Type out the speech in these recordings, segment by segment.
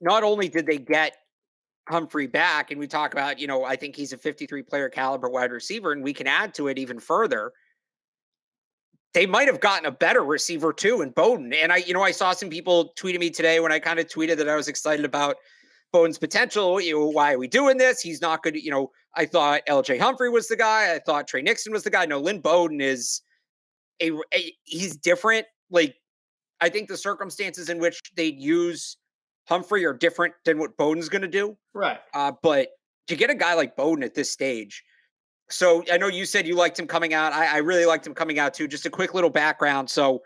not only did they get Humphrey back, and we talk about, I think he's a 53 player caliber wide receiver, and we can add to it even further. They might have gotten a better receiver too in Bowden. And I saw some people tweeting me today when I kind of tweeted that I was excited about Bowden's potential. Why are we doing this? He's not good. I thought LJ Humphrey was the guy. I thought Trey Nixon was the guy. No, Lynn Bowden is he's different. Like, I think the circumstances in which they'd use Humphrey are different than what Bowden's going to do. Right. But to get a guy like Bowden at this stage, so I know you said you liked him coming out. I really liked him coming out too. Just a quick little background. So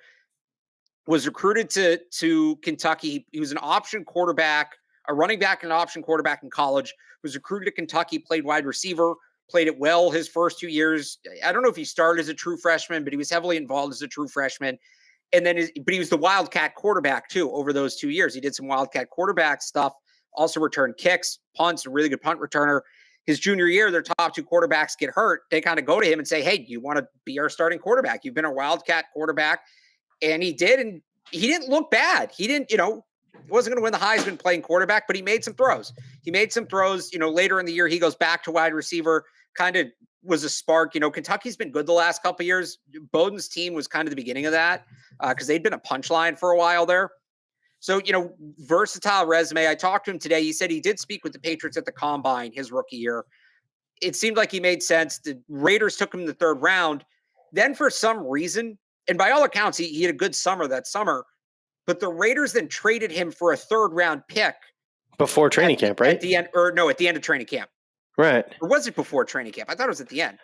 was recruited to Kentucky. He was an option quarterback, a running back and an option quarterback in college. Was recruited to Kentucky, played wide receiver, played it well his first 2 years. I don't know if he started as a true freshman, but he was heavily involved as a true freshman. And then, but he was the Wildcat quarterback too over those 2 years. He did some Wildcat quarterback stuff, also returned kicks, punts, a really good punt returner. His junior year, their top two quarterbacks get hurt. They kind of go to him and say, hey, you want to be our starting quarterback? You've been a Wildcat quarterback. And he did. And he didn't look bad. He didn't, he wasn't going to win the Heisman playing quarterback, but he made some throws. Later in the year, he goes back to wide receiver, kind of was a spark. Kentucky's been good the last couple of years. Bowden's team was kind of the beginning of that because they'd been a punchline for a while there. So, versatile resume. I talked to him today. He said he did speak with the Patriots at the Combine his rookie year. It seemed like he made sense. The Raiders took him in the third round. Then for some reason, and by all accounts, he had a good summer that summer, but the Raiders then traded him for a third round pick. Before training camp, right? At the end of training camp. Right. Or was it before training camp? I thought it was at the end.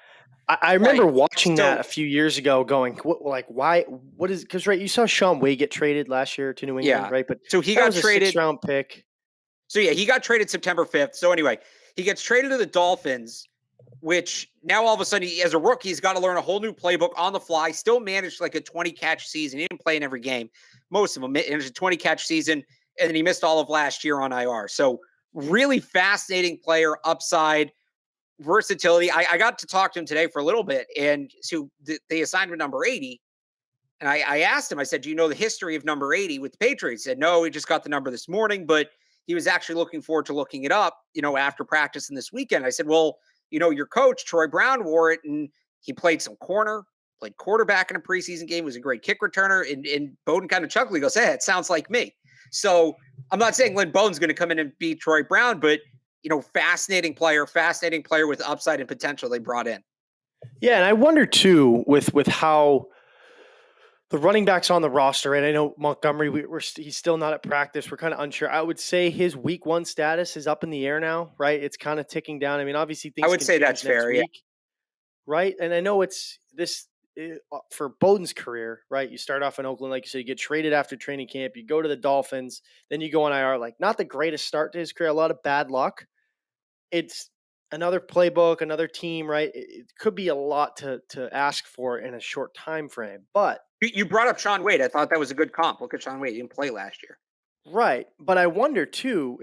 I remember watching that a few years ago going, why, what is, because, right, you saw Sean Way get traded last year to New England, right? But so he got traded. A 6th-round pick. So, yeah, he got traded September 5th. So, anyway, he gets traded to the Dolphins, which now all of a sudden, as a rookie, he's got to learn a whole new playbook on the fly. Still managed like a 20-catch season. He didn't play in every game. Most of them. It was a 20-catch season, and then he missed all of last year on IR. So, really fascinating player, upside, versatility. I got to talk to him today for a little bit, and so they assigned him number 80. And I asked him, I said, do you know the history of number 80 with the Patriots? He said, no, he just got the number this morning, but he was actually looking forward to looking it up, after practice and this weekend. I said, well, your coach, Troy Brown, wore it, and he played some corner, played quarterback in a preseason game, was a great kick returner. And Bowden kind of chuckled. He goes, hey, it sounds like me. So I'm not saying Lynn Bowden's going to come in and beat Troy Brown, but fascinating player with upside and potential they brought in. Yeah, and I wonder too with how the running backs on the roster, and I know Montgomery, he's still not at practice. We're kind of unsure. I would say his week 1 status is up in the air now, right? It's kind of ticking down. I mean, obviously things. I would say that's fair, yeah. Right, and I know it's this for Bowden's career, right? You start off in Oakland, like you said, you get traded after training camp, you go to the Dolphins, then you go on IR. Like, not the greatest start to his career, a lot of bad luck. It's another playbook, another team, right? It could be a lot to ask for in a short time frame. But you brought up Sean Wade. I thought that was a good comp. Look at Sean Wade. He didn't play last year. Right. But I wonder too,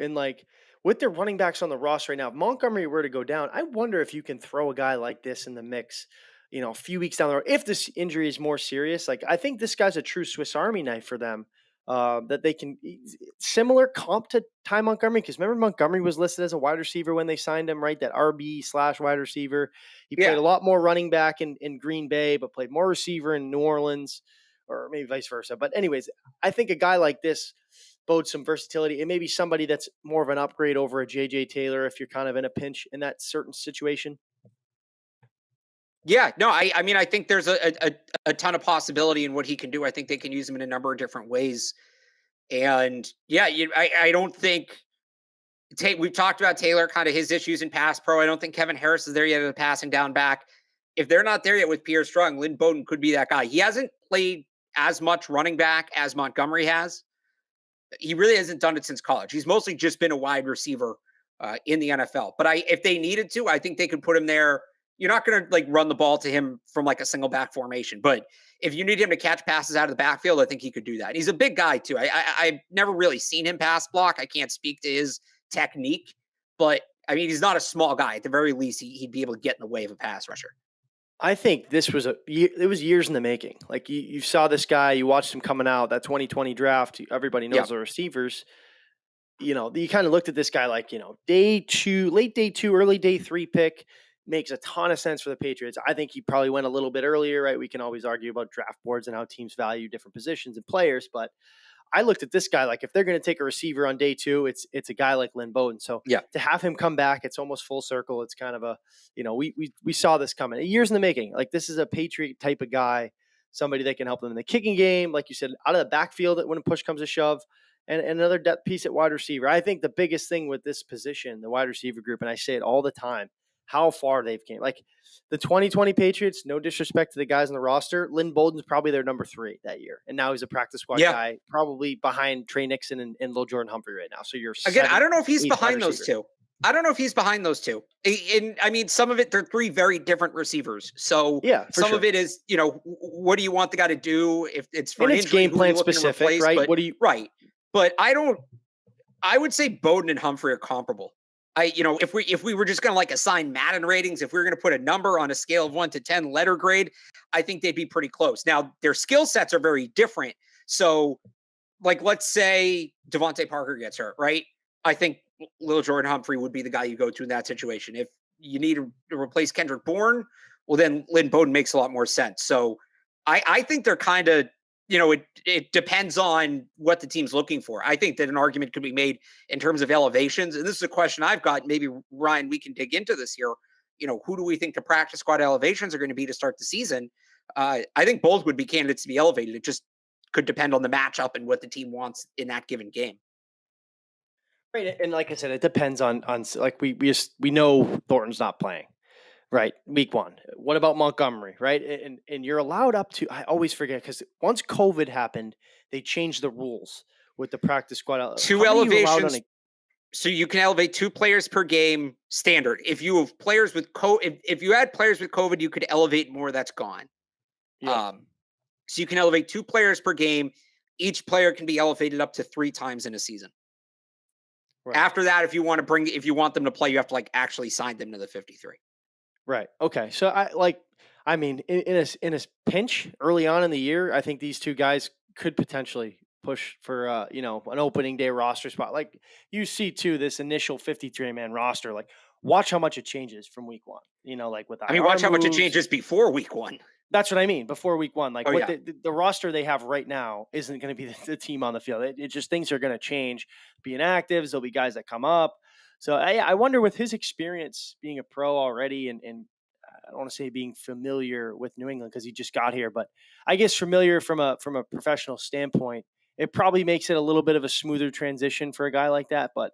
with their running backs on the roster right now, if Montgomery were to go down, I wonder if you can throw a guy like this in the mix, a few weeks down the road. If this injury is more serious, I think this guy's a true Swiss Army knife for them. That they can similar comp to Ty Montgomery, because remember Montgomery was listed as a wide receiver when they signed him, right? That RB/wide receiver. He played a lot more running back in Green Bay, but played more receiver in New Orleans, or maybe vice versa. But anyways, I think a guy like this bodes some versatility. It may be somebody that's more of an upgrade over a JJ Taylor if you're kind of in a pinch in that certain situation. Yeah, no, I mean, I think there's a ton of possibility in what he can do. I think they can use him in a number of different ways. And yeah, I don't think we've talked about Taylor, kind of his issues in pass pro. I don't think Kevin Harris is there yet as a passing down back. If they're not there yet with Pierre Strong, Lynn Bowden could be that guy. He hasn't played as much running back as Montgomery has. He really hasn't done it since college. He's mostly just been a wide receiver in the NFL. But if they needed to, I think they could put him there. You're not going to run the ball to him from a single back formation, but if you need him to catch passes out of the backfield, I think he could do that. He's a big guy too. I've never really seen him pass block. I can't speak to his technique, but I mean, he's not a small guy. At the very least, he'd be able to get in the way of a pass rusher. I think this was it was years in the making. You saw this guy, you watched him coming out, that 2020 draft. Everybody knows the receivers. you kind of looked at this guy like, day 2, late day 2, early day 3 pick makes a ton of sense for the Patriots. I think he probably went a little bit earlier, right? We can always argue about draft boards and how teams value different positions and players, but I looked at this guy like if they're going to take a receiver on day 2, it's a guy like Lynn Bowden. So Yeah. to have him come back, it's almost full circle. It's kind of a, we saw this coming years in the making. Like this is a Patriot type of guy, somebody that can help them in the kicking game, like you said, out of the backfield when a push comes to shove, and another depth piece at wide receiver. I think the biggest thing with this position, the wide receiver group, and I say it all the time, how far they've came. Like the 2020 Patriots, no disrespect to the guys on the roster, Lynn Bowden's probably their number 3 that year. And now he's a practice squad guy, probably behind Trey Nixon and Lil Jordan Humphrey right now. So you're again, I don't know if he's behind those two. I don't know if he's behind those two. And I mean, some of it, they're 3 very different receivers. So some of it is, what do you want the guy to do if it's for and an it's injury, game plan specific, replace, right? But, What do you right. But I would say Bowden and Humphrey are comparable. If we were just going to like assign Madden ratings, if we were going to put a number on a scale of 1 to 10 letter grade, I think they'd be pretty close. Now their skill sets are very different. So like, let's say Devonte Parker gets hurt, right? I think Lil Jordan Humphrey would be the guy you go to in that situation. If you need to replace Kendrick Bourne, well, then Lynn Bowden makes a lot more sense. So I think they're kind of, it depends on what the team's looking for. I think that an argument could be made in terms of elevations. And this is a question I've got. Maybe, Ryan, we can dig into this here. Who do we think the practice squad elevations are going to be to start the season? I think both would be candidates to be elevated. It just could depend on the matchup and what the team wants in that given game. Right. And like I said, it depends on like we know Thornton's not playing. Right, week 1. What about Montgomery? Right, and you're allowed up to. I always forget because once COVID happened, they changed the rules with the practice squad. 2 elevations. So you can elevate 2 players per game standard. If you have players with if you had players with COVID, you could elevate more. That's gone. Yeah. So you can elevate 2 players per game. Each player can be elevated up to 3 times in a season. Right. After that, if you want them to play, you have to like actually sign them to the 53. Right. Okay. So I mean, in a pinch early on in the year, I think these 2 guys could potentially push for an opening day roster spot. Like you see too, this initial 53-man roster. Like watch how much it changes from week 1. Like with watch how much it changes before week 1. That's what I mean. Before week 1, like the roster they have right now isn't going to be the team on the field. It just things are going to change. Be inactives. There'll be guys that come up. So I wonder with his experience being a pro already, and I don't want to say being familiar with New England because he just got here, but I guess familiar from a professional standpoint, it probably makes it a little bit of a smoother transition for a guy like that. But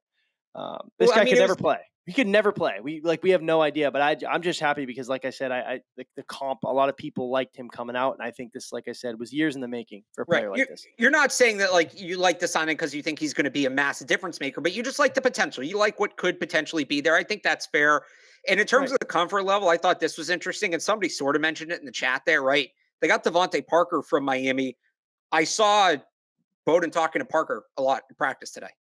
this guy could never play. He could never play. We have no idea. But I'm just happy because, like I said, I the comp. A lot of people liked him coming out, and I think this, like I said, was years in the making for a player like this. You're not saying that like you like the signing because you think he's going to be a massive difference maker, but you just like the potential. You like what could potentially be there. I think that's fair. And in terms of the comfort level, I thought this was interesting, and somebody sort of mentioned it in the chat there, right? They got Devonte Parker from Miami. I saw Bowden talking to Parker a lot in practice today.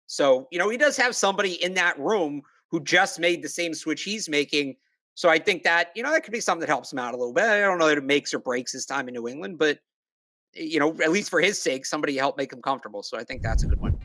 So, he does have somebody in that room who just made the same switch he's making. So I think that, that could be something that helps him out a little bit. I don't know that it makes or breaks his time in New England, but, at least for his sake, somebody helped make him comfortable. So I think that's a good one.